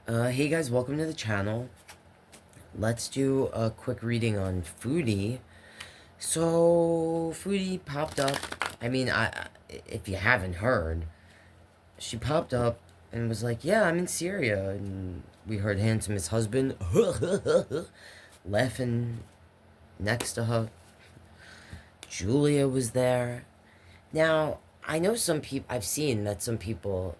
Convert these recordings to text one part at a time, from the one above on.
Hey guys, welcome to the channel. Let's do a quick reading on Foodie. So, Foodie popped up. If you haven't heard, she popped up and was like, yeah, I'm in Syria. And we heard Handsome's husband laughing next to her. Julia was there. Now, I know I've seen that some people,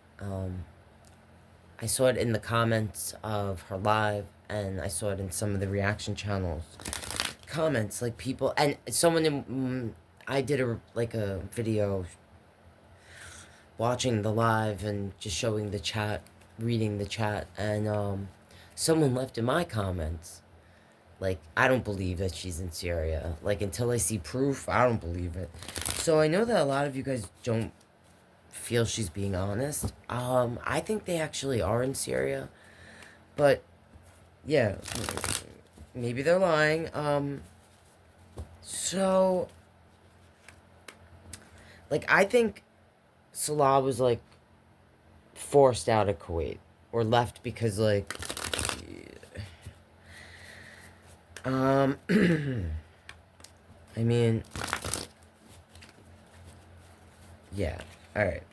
I saw it in the comments of her live, and I saw it in some of the reaction channels. Comments, like people, and someone I did a video watching the live and just showing the chat, reading the chat, and someone left in my comments, like, I don't believe that she's in Syria. Like, until I see proof, I don't believe it. So I know that a lot of you guys don't feel she's being honest. I think they actually are in Syria, but yeah, maybe they're lying. So, like, I think Salah was, like, forced out of Kuwait, or left because, like, I mean, yeah, alright.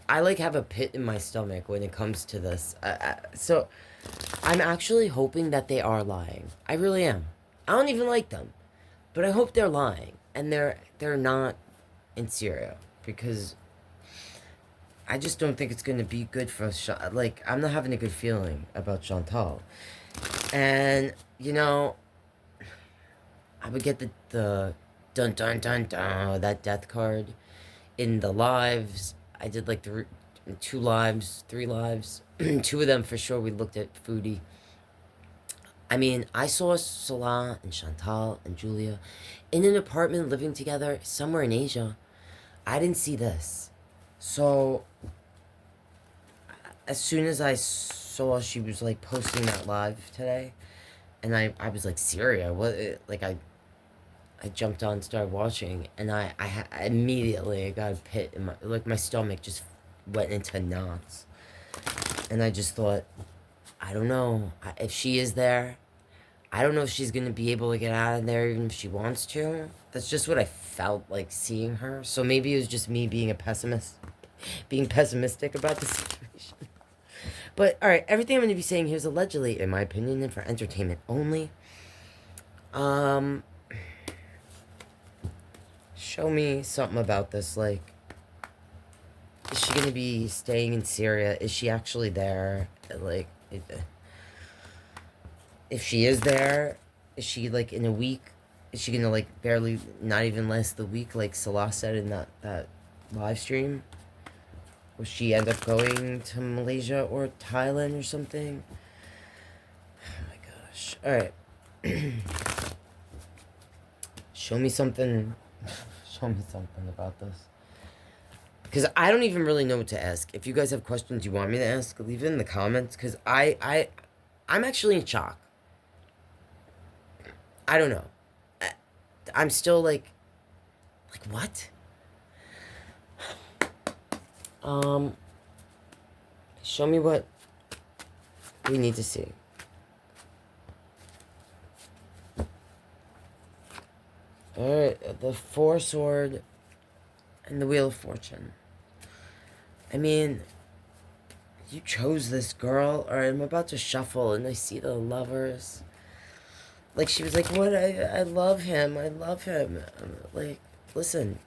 I, like, have a pit in my stomach when it comes to this. So, I'm actually hoping that they are lying. I really am. I don't even like them. But I hope they're lying. And they're not in Syria. Because I just don't think it's going to be good for... Like, I'm not having a good feeling about Chantal. And, you know, I would get the dun dun dun dun, that death card in the lives. I did like three lives. Two of them for sure we looked at Foodie. I mean, I saw Salah and Chantal and Julia in an apartment living together somewhere in Asia. I didn't see this. So, as soon as I saw she was like posting that live today, and I was like, Syria, what? Like, I jumped on, started watching, and I immediately got a pit in my stomach just went into knots. And I just thought, I don't know, if she is there, I don't know if she's gonna be able to get out of there even if she wants to. That's just what I felt like seeing her. So maybe it was just me being a pessimist, being pessimistic about the situation. But, alright, everything I'm gonna be saying here is allegedly, in my opinion, and for entertainment only. Show me something about this, like, is she gonna be staying in Syria? Is she actually there? Like, if she is there, is she, like, in a week? Is she gonna, like, barely, not even last the week, like Salah said in that live stream? Will she end up going to Malaysia or Thailand or something? Oh my gosh. Alright. Show me something. Show me something about this. Because I don't even really know what to ask. If you guys have questions you want me to ask, leave it in the comments. Because I'm actually in shock. I don't know. I'm still like what? Show me what we need to see. Alright, the Four Sword and the Wheel of Fortune. I mean, you chose this girl. Alright, I'm about to shuffle and I see the Lovers. Like, she was like, what? I love him. I love him. I'm like, listen.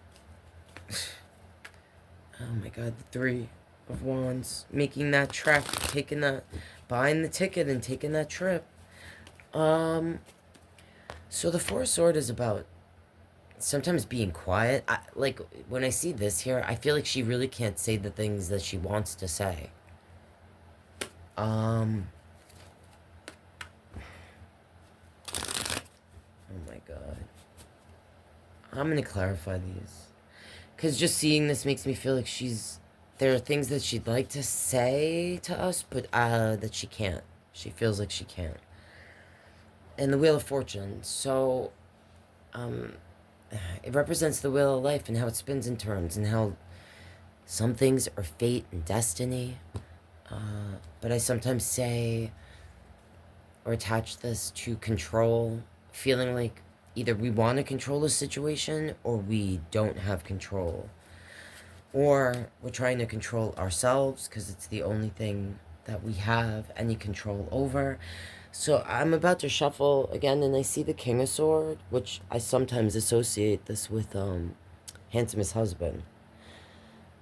Oh my god, the Three of Wands. Making that trek. Taking that... Buying the ticket and taking that trip. So the Four Sword is about sometimes being quiet. Like, when I see this here, I feel like she really can't say the things that she wants to say. Oh my god. I'm gonna clarify these. Because just seeing this makes me feel like there are things that she'd like to say to us, but that she can't. She feels like she can't. And the Wheel of Fortune. So, it represents the wheel of life and how it spins and turns, and how some things are fate and destiny. But I sometimes say or attach this to control, feeling like either we want to control a situation or we don't have control. Or we're trying to control ourselves because it's the only thing that we have any control over. So I'm about to shuffle again, and I see the King of Swords, which I sometimes associate this with handsomest husband.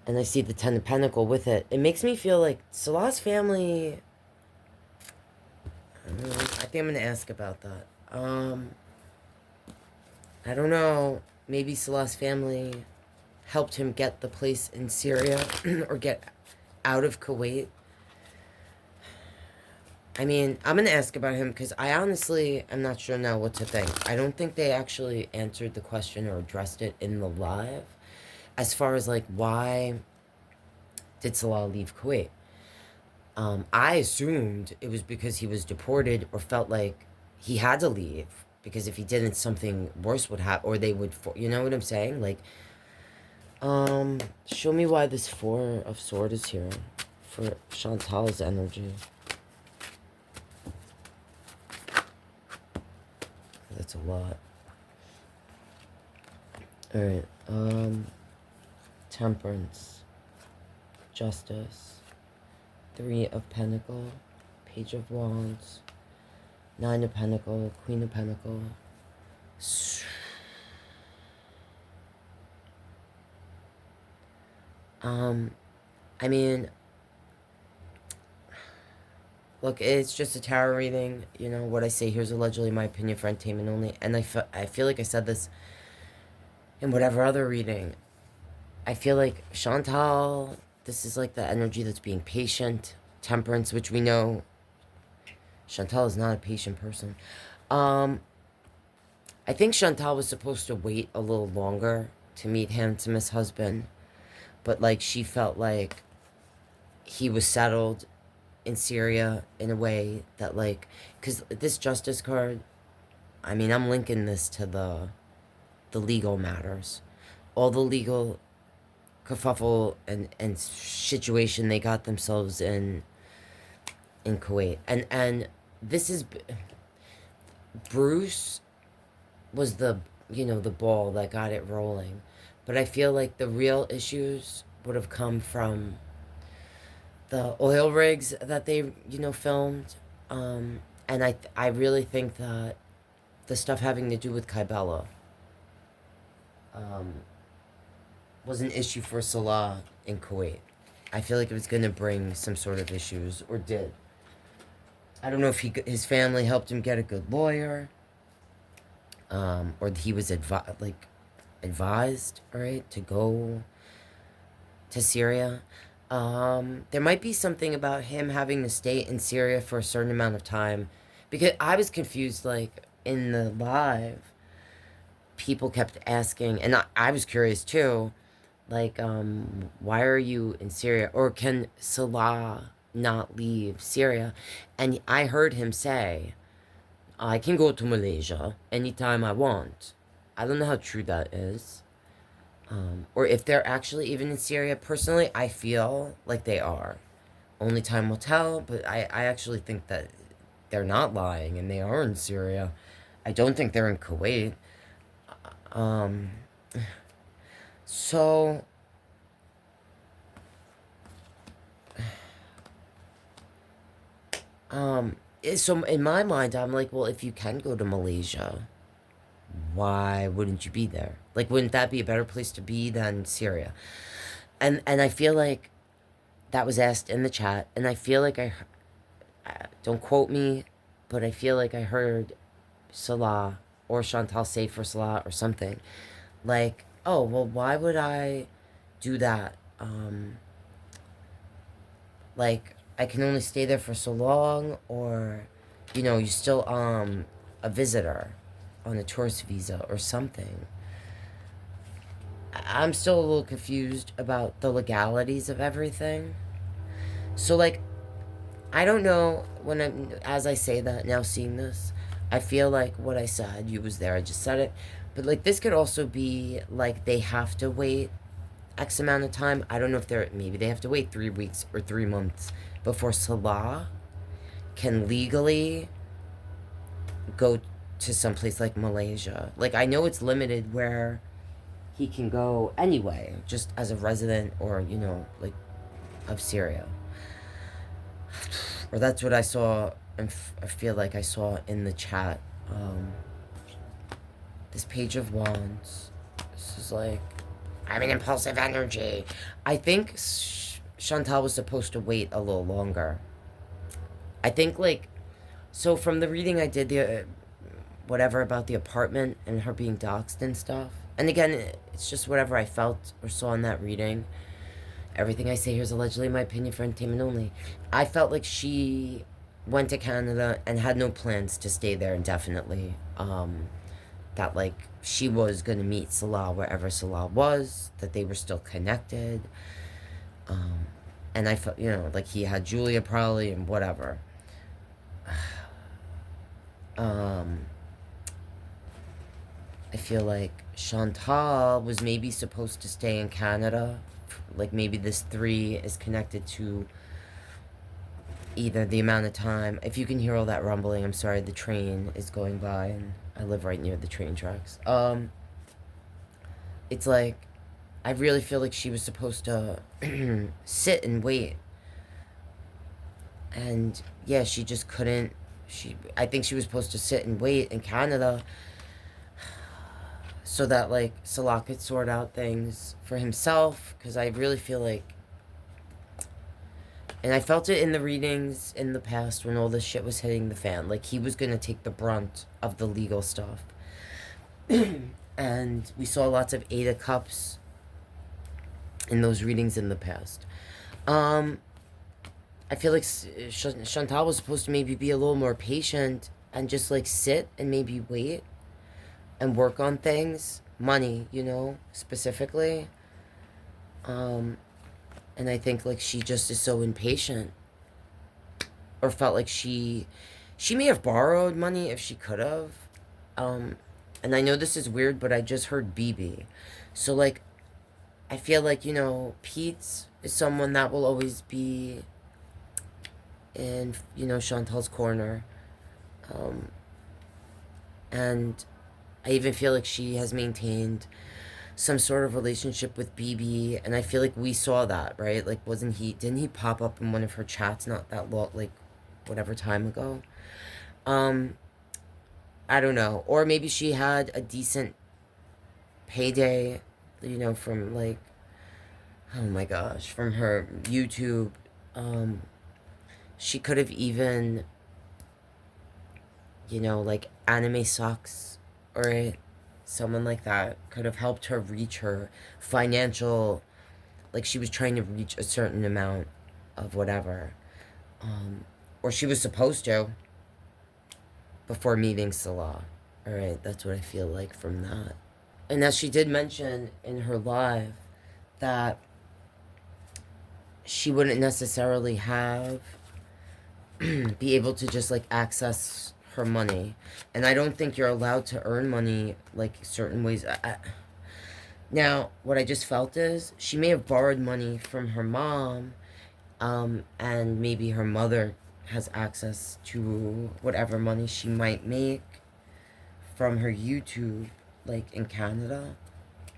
And I see the Ten of Pentacles with it. It makes me feel like Salah's family. I think I'm gonna ask about that. I don't know. Maybe Salah's family helped him get the place in Syria or get out of Kuwait. I mean, I'm gonna ask about him because I honestly am not sure now what to think. I don't think they actually answered the question or addressed it in the live, as far as like why did Salah leave Kuwait. I assumed it was because he was deported or felt like he had to leave because if he didn't, something worse would happen, or they would. You know what I'm saying? Like, show me why this Four of Swords is here for Chantal's energy. That's a lot. Alright, Temperance, Justice, Three of Pentacles, Page of Wands, Nine of Pentacles, Queen of Pentacles. I mean, look, it's just a tarot reading. You know, what I say here is allegedly my opinion for entertainment only. And I feel like I said this in whatever other reading. I feel like Chantal, this is like the energy that's being patient. Temperance, which we know Chantal is not a patient person. I think Chantal was supposed to wait a little longer to meet handsomest husband. But, like, she felt like he was settled in Syria in a way that, like, because this Justice card, I mean, I'm linking this to the legal matters. All the legal kerfuffle and situation they got themselves in Kuwait. And this is... Bruce was the, you know, the ball that got it rolling. But I feel like the real issues would have come from the oil rigs that they, you know, filmed. And I really think that the stuff having to do with Kybella was an issue for Salah in Kuwait. I feel like it was going to bring some sort of issues, or did. I don't know if his family helped him get a good lawyer, or he was advised, right, to go to Syria. There might be something about him having to stay in Syria for a certain amount of time, because I was confused, like, in the live, people kept asking, and I was curious too, like, why are you in Syria, or can Salah not leave Syria? And I heard him say, I can go to Malaysia anytime I want. I don't know how true that is. Or if they're actually even in Syria. Personally, I feel like they are. Only time will tell, but I actually think that they're not lying and they are in Syria. I don't think they're in Kuwait. So... so in my mind, I'm like, well, if you can go to Malaysia, why wouldn't you be there? Like, wouldn't that be a better place to be than Syria? And I feel like that was asked in the chat, and I feel like don't quote me, but I feel like I heard Salah or Chantal say for Salah or something, like, oh, well, why would I do that? Like, I can only stay there for so long, or, you know, you're still a visitor on a tourist visa or something. I'm still a little confused about the legalities of everything. So, like, I don't know, as I say that, now seeing this, I feel like what I said, you was there, I just said it, but, like, this could also be, like, they have to wait X amount of time. I don't know if maybe they have to wait 3 weeks or 3 months before Salah can legally go to someplace like Malaysia. Like, I know it's limited where he can go anyway, just as a resident or, you know, like, of Syria. Or that's what I saw, and I feel like I saw in the chat. This Page of Wands. This is like, I'm an impulsive energy. I think Chantal was supposed to wait a little longer. I think, like, so from the reading I did, the whatever about the apartment and her being doxxed and stuff. And again, it's just whatever I felt or saw in that reading. Everything I say here is allegedly my opinion for entertainment only. I felt like she went to Canada and had no plans to stay there indefinitely. That, like, she was going to meet Salah wherever Salah was, that they were still connected. And I felt, you know, like he had Julia probably and whatever. I feel like Chantal was maybe supposed to stay in Canada. Like, maybe this 3 is connected to either the amount of time. If you can hear all that rumbling, I'm sorry, the train is going by and I live right near the train tracks. It's like, I really feel like she was supposed to sit and wait. And yeah, she just couldn't. I think she was supposed to sit and wait in Canada so that, like, Salah could sort out things for himself. Because I really feel like, and I felt it in the readings in the past when all this shit was hitting the fan. Like, he was going to take the brunt of the legal stuff. And we saw lots of 8 of Cups in those readings in the past. I feel like Chantal was supposed to maybe be a little more patient and just, like, sit and maybe wait and work on things. Money, you know, specifically. And I think, like, she just is so impatient. Or felt like she may have borrowed money if she could have. And I know this is weird, but I just heard BB. So, like, I feel like, you know, Pete's is someone that will always be in, you know, Chantal's corner. And I even feel like she has maintained some sort of relationship with BB, and I feel like we saw that, right? Like, didn't he pop up in one of her chats not that long, like, whatever time ago? I don't know. Or maybe she had a decent payday, you know, from, like, oh my gosh, from her YouTube. She could have even, you know, like, Anime Sucks, or someone like that could have helped her reach her financial, like, she was trying to reach a certain amount of whatever. Or she was supposed to before meeting Salah. Alright, that's what I feel like from that. And as she did mention in her live, that she wouldn't necessarily be able to just, like, access her money. And I don't think you're allowed to earn money, like, certain ways. Now, what I just felt is she may have borrowed money from her mom, and maybe her mother has access to whatever money she might make from her YouTube, like, in Canada.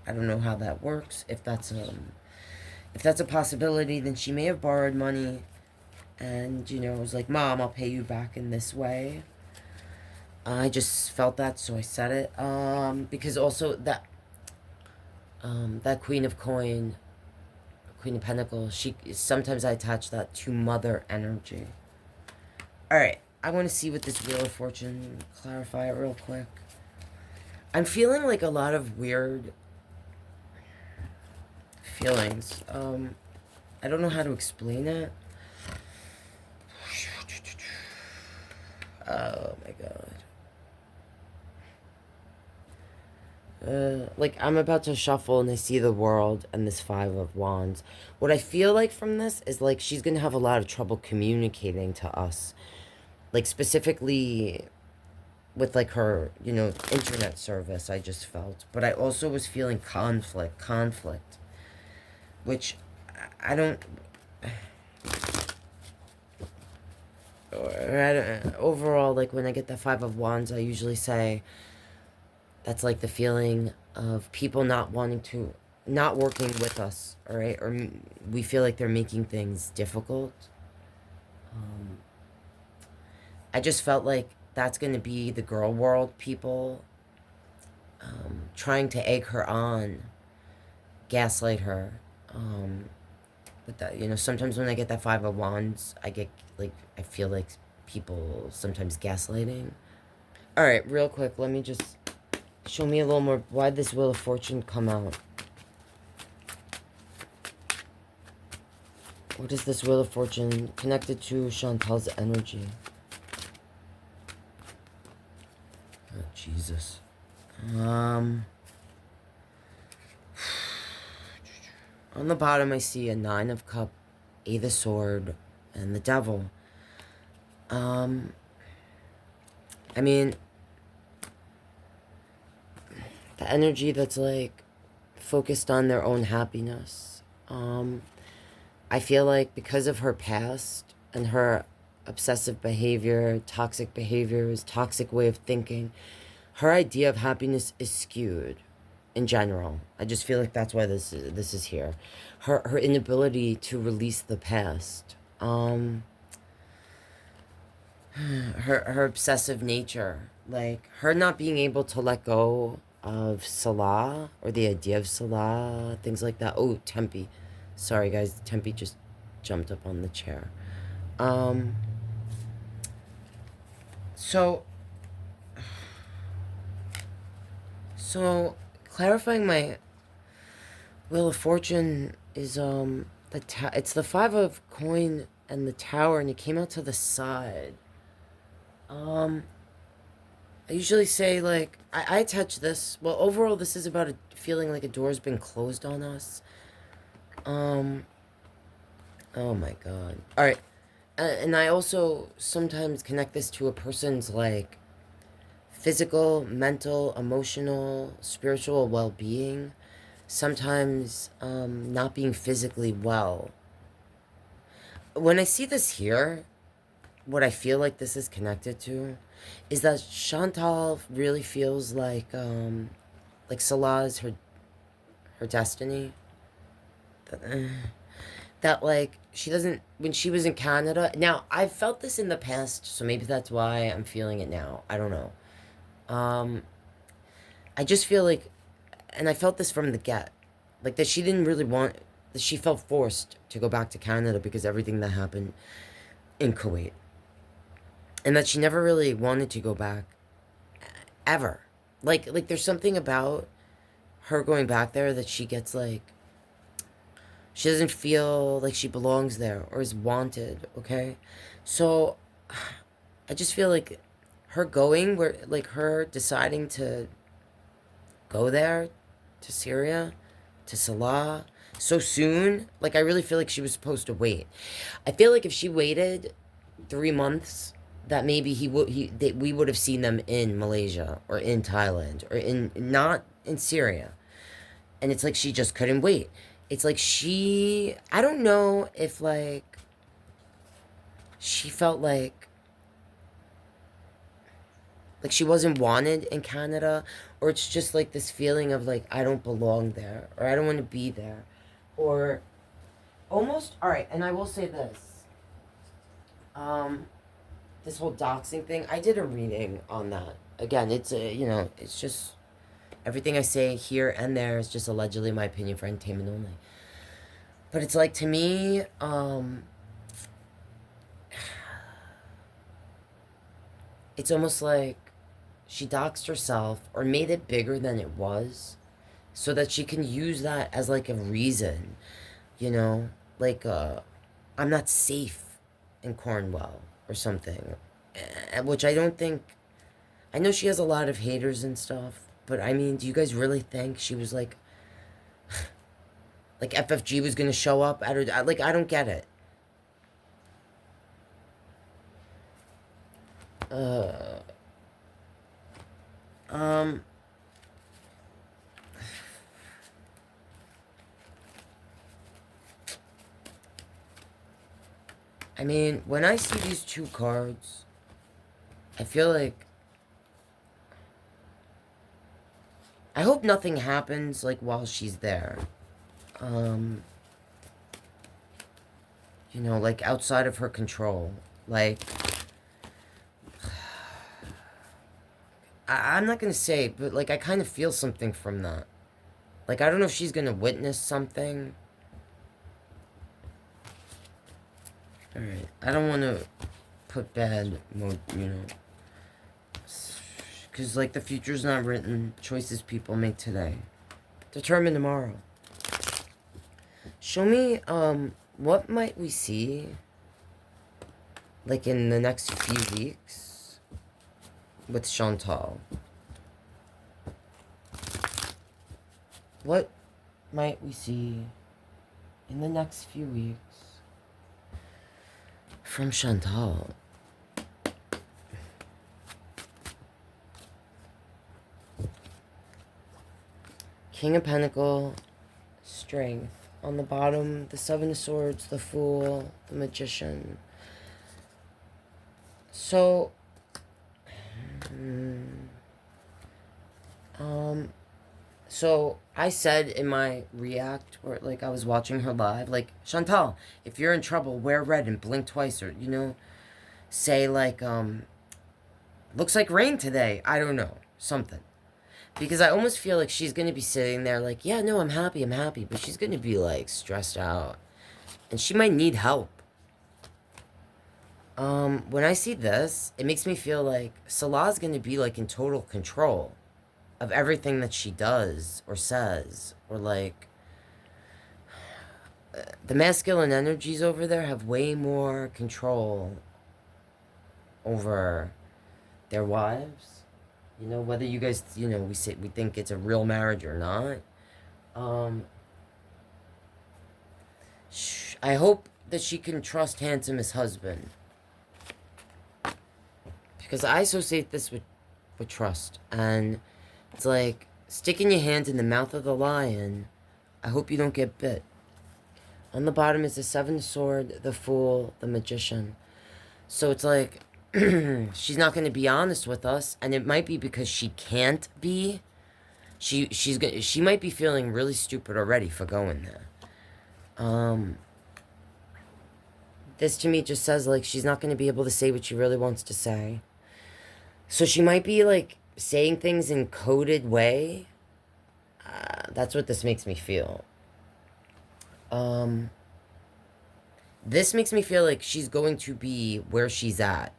I don't know how that works. If that's a possibility, then she may have borrowed money and, you know, was like, Mom, I'll pay you back in this way. I just felt that, so I said it. Because also that Queen of Pentacles, sometimes I attach that to mother energy. Alright, I want to see what this Wheel of Fortune, clarify it real quick. I'm feeling, like, a lot of weird feelings. I don't know how to explain it. Oh my god. Like, I'm about to shuffle and I see the World and this 5 of Wands. What I feel like from this is, like, she's gonna have a lot of trouble communicating to us. Like, specifically with, like, her, you know, internet service, I just felt. But I also was feeling conflict. Which, I don't... overall, like when I get the Five of Wands, I usually say that's like the feeling of people not wanting to, not working with us, all right? Or we feel like they're making things difficult. I just felt like that's going to be the girl world people trying to egg her on, gaslight her. But that, you know, sometimes when I get that Five of Wands, I get like, I feel like people sometimes gaslighting. All right, real quick, let me just show me a little more. Why did this Wheel of Fortune come out? What is this Wheel of Fortune connected to Chantal's energy? Oh, Jesus. On the bottom, I see a Nine of Cups, Eight of Sword, and the Devil. I mean, the energy that's like focused on their own happiness. I feel like because of her past and her obsessive behavior, toxic behaviors, toxic way of thinking, her idea of happiness is skewed in general. I just feel like that's why this is here. Her inability to release the past. Her obsessive nature, like her not being able to let go of Salah or the idea of Salah, things like that. Oh, Tempe. Sorry guys, Tempe just jumped up on the chair. So clarifying my Wheel of Fortune is it's the Five of Coin and the Tower, and it came out to the side. I usually say, like, I attach this. Well, overall, this is about a feeling like a door's been closed on us. Oh my God. All right. And I also sometimes connect this to a person's, like, physical, mental, emotional, spiritual well-being. Sometimes not being physically well. When I see this here, what I feel like this is connected to is that Chantal really feels like Salah is her destiny. That like she doesn't, when she was in Canada. Now I've felt this in the past, so maybe that's why I'm feeling it now. I don't know. I just feel like, and I felt this from the get, like that she didn't really want, that she felt forced to go back to Canada because everything that happened in Kuwait. And that she never really wanted to go back, ever. Like there's something about her going back there that she gets like, she doesn't feel like she belongs there or is wanted, okay? So I just feel like her going, where like her deciding to go there, to Syria, to Salah, so soon, like I really feel like she was supposed to wait. I feel like if she waited 3 months, that maybe we would have seen them in Malaysia or in Thailand or in, not in Syria. And it's like she just couldn't wait. It's like I don't know if like she felt like she wasn't wanted in Canada, or it's just like this feeling of like I don't belong there, or I don't want to be there, or almost. All right, and I will say this. This whole doxing thing, I did a reading on that. Again, it's it's just everything I say here and there is just allegedly my opinion for entertainment only. But it's like, to me, it's almost like she doxed herself or made it bigger than it was so that she can use that as like a reason, like I'm not safe in Cornwall or something, which I don't think. I know she has a lot of haters and stuff, but I mean, do you guys really think she was like FFG was gonna show up at her? Like, I don't get it. Uh, um, I mean, when I see these two cards, I feel like... I hope nothing happens, like, while she's there. You know, like, outside of her control. Like... I'm not gonna say, but, like, I kind of feel something from that. Like, I don't know if she's gonna witness something. Alright, I don't want to put bad mode, you know. Because, like, the future's not written. Choices people make today determine tomorrow. Show me, what might we see, like, in the next few weeks with Chantal? What might we see in the next few weeks from Chantal? King of Pentacles, Strength. On the bottom, the Seven of Swords, the Fool, the Magician. So, so I said in my react, or like I was watching her live, like, Chantal, if you're in trouble, wear red and blink twice, or, you know, say like, looks like rain today. I don't know, something. Because I almost feel like she's going to be sitting there like, yeah, no, I'm happy. But she's going to be, like, stressed out. And she might need help. When I see this, it makes me feel like Salah's going to be, like, in total control of everything that she does or says. Or, like, the masculine energies over there have way more control over their wives. You know, whether you guys, you know, we think it's a real marriage or not. I hope that she can trust handsome as husband. Because I associate this with trust. And it's like sticking your hand in the mouth of the lion. I hope you don't get bit. On the bottom is the Seven of Swords, the Fool, the Magician. So it's like... she's not going to be honest with us, and it might be because she can't be. She might be feeling really stupid already for going there. This to me just says like she's not going to be able to say what she really wants to say. So she might be like saying things in coded way. That's what this makes me feel. This makes me feel like she's going to be where she's at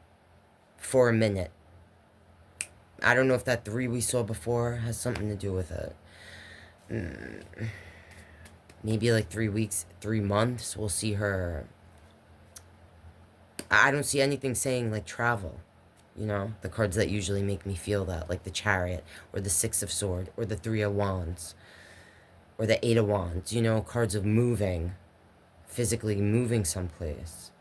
for a minute. I don't know if that 3 we saw before has something to do with it. Maybe like 3 weeks, 3 months, we'll see her. I don't see anything saying like travel. You know, the cards that usually make me feel that, like the Chariot, or the Six of Swords, or the Three of Wands, or the Eight of Wands. You know, cards of moving, physically moving someplace.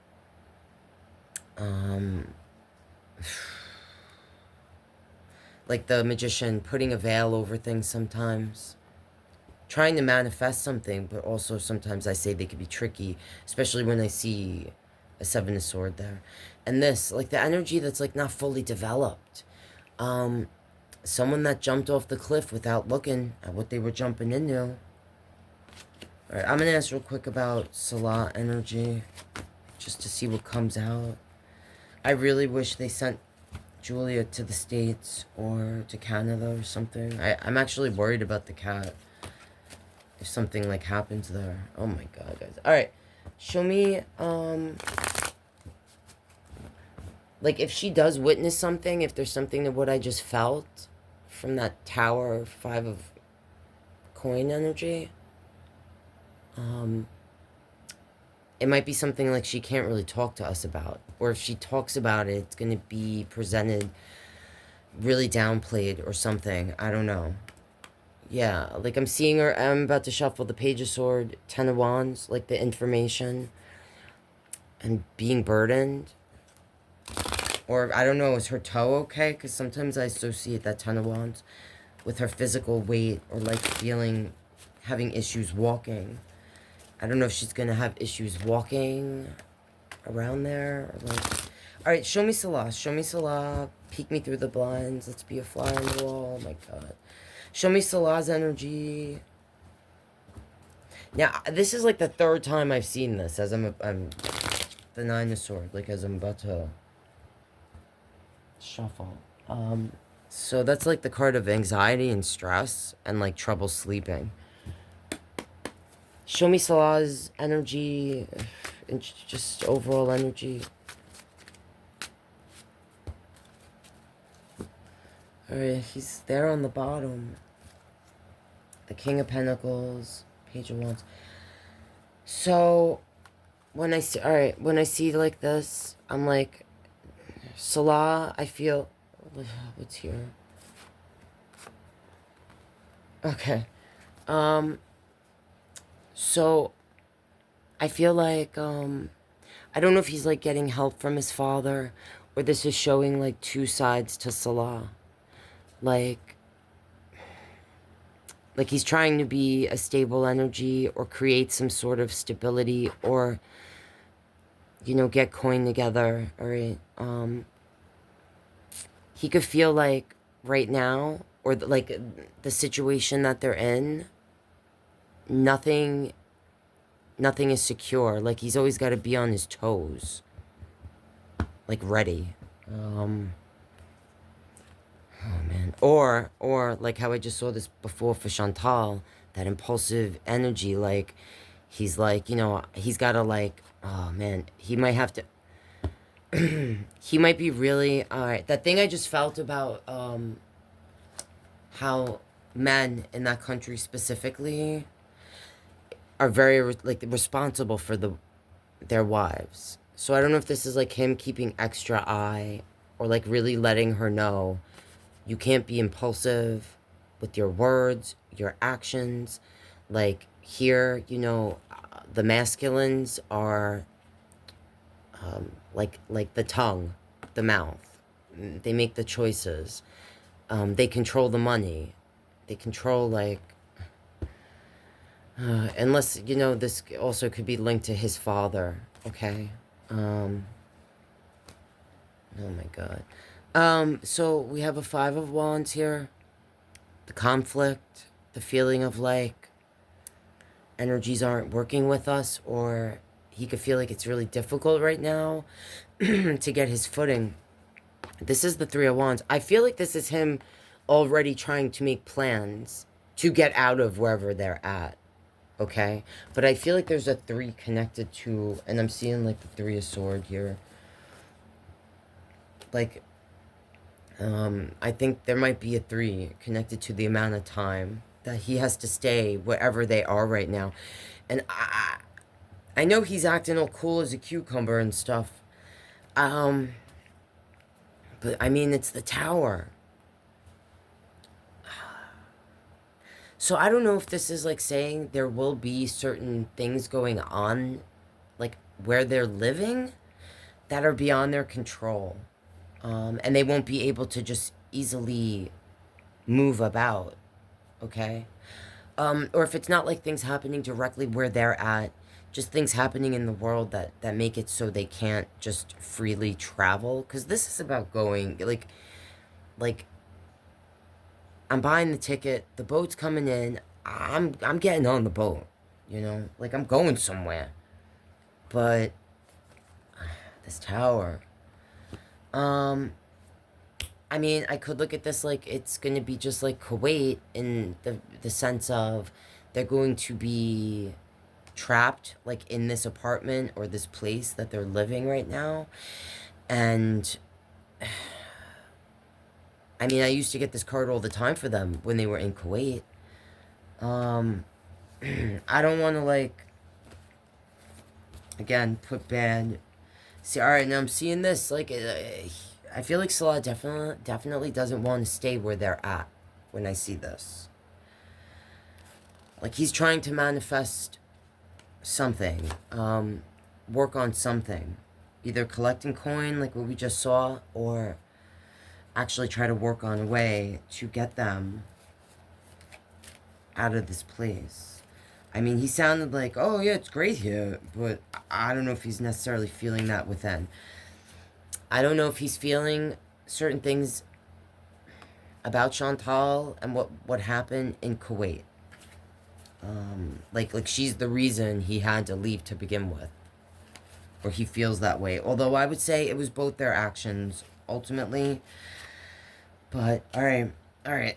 Like the Magician putting a veil over things sometimes. Trying to manifest something, but also sometimes I say they could be tricky, especially when I see a Seven of Swords there. And this, like the energy that's like not fully developed. Someone that jumped off the cliff without looking at what they were jumping into. Alright, I'm going to ask real quick about Salah energy, just to see what comes out. I really wish they sent Julia to the States or to Canada or something. I'm actually worried about the cat. If something like happens there. Oh my god, guys. Alright. Show me, like if she does witness something, if there's something to what I just felt from that Tower 5 of coin energy. It might be something like she can't really talk to us about. Or if she talks about it, it's going to be presented really downplayed or something. I don't know. Yeah, like I'm seeing her. I'm about to shuffle the Page of Swords, Ten of Wands, like the information. And being burdened. Or, I don't know, is her toe okay? Because sometimes I associate that Ten of Wands with her physical weight. Or like having issues walking. I don't know if she's going to have issues walking. around there? Or like, all right, show me Salah. Show me Salah. Peek me through the blinds. Let's be a fly on the wall. Oh my God. Show me Salah's energy. Now, this is like the third time I've seen this as I'm the Nine of Swords, like as I'm about to shuffle. So that's like the card of anxiety and stress and like trouble sleeping. Show me Salah's energy and just overall energy. Alright, he's there on the bottom. The King of Pentacles, Page of Wands. So, when I see like this, I'm like, Salah, I feel, what's here? Okay. So, I feel like, I don't know if he's like getting help from his father, or this is showing like two sides to Salah. Like he's trying to be a stable energy or create some sort of stability or, you know, get coin together. All right. He could feel like right now, or like the situation that they're in, nothing is secure. Like he's always got to be on his toes, like ready. Oh man. Or like how I just saw this before for Chantal, that impulsive energy, like he's like, you know, he's gotta like, oh man, he might have to he might be really, alright, that thing I just felt about how men in that country specifically are very like responsible for their wives. So I don't know if this is like him keeping extra eye or like really letting her know you can't be impulsive with your words, your actions. Like here, you know, the masculines are like the tongue, the mouth. They make the choices. They control the money. They control like, unless, you know, this also could be linked to his father, okay? Oh my God. So we have a Five of Wands here. The conflict, the feeling of like energies aren't working with us, or he could feel like it's really difficult right now to get his footing. This is the Three of Wands. I feel like this is him already trying to make plans to get out of wherever they're at, okay? But I feel like there's a three connected to, and I'm seeing like the Three of Swords here. Like, I think there might be a three connected to the amount of time that he has to stay wherever they are right now. And I know he's acting all cool as a cucumber and stuff. But I mean, it's the Tower. So I don't know if this is like saying there will be certain things going on, like where they're living, that are beyond their control. And they won't be able to just easily move about, okay? Or if it's not like things happening directly where they're at, just things happening in the world that make it so they can't just freely travel. Because this is about going, like, I'm buying the ticket, the boat's coming in, I'm getting on the boat, you know? Like, I'm going somewhere. But, this Tower... I mean, I could look at this like it's going to be just like Kuwait in the sense of they're going to be trapped like in this apartment or this place that they're living right now. And I mean, I used to get this card all the time for them when they were in Kuwait. I don't want to like, again, put bad... See, alright, now I'm seeing this, like, I feel like Salah definitely doesn't want to stay where they're at when I see this. Like, he's trying to manifest something, work on something. Either collecting coin, like what we just saw, or actually try to work on a way to get them out of this place. I mean, he sounded like, oh yeah, it's great here, but I don't know if he's necessarily feeling that within. I don't know if he's feeling certain things about Chantal and what happened in Kuwait. Like she's the reason he had to leave to begin with, or he feels that way. Although I would say it was both their actions ultimately. But all right, all right.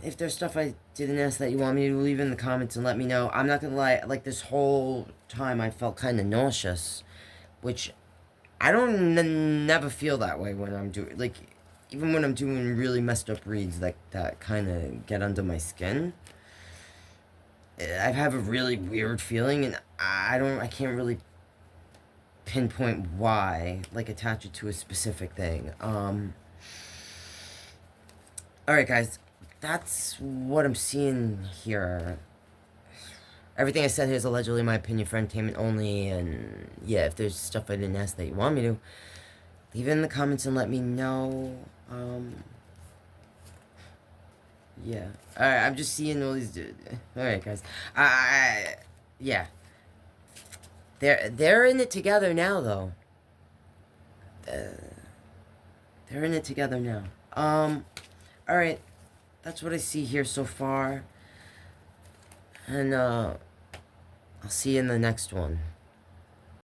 If there's stuff I didn't ask that you want me to leave in the comments and let me know. I'm not gonna lie. Like this whole time, I felt kind of nauseous, which I don't never feel that way when I'm doing like even when I'm doing really messed up reads like that kind of get under my skin. I have a really weird feeling, and I can't really pinpoint why, like attach it to a specific thing. All right, guys, that's what I'm seeing here. Everything I said here is allegedly my opinion for entertainment only, and yeah, if there's stuff I didn't ask that you want me to, leave it in the comments and let me know. Yeah. Alright, I'm just seeing all these. Alright, guys. Yeah. They're in it together now, though. They're in it together now. Alright. That's what I see here so far. And, I'll see you in the next one.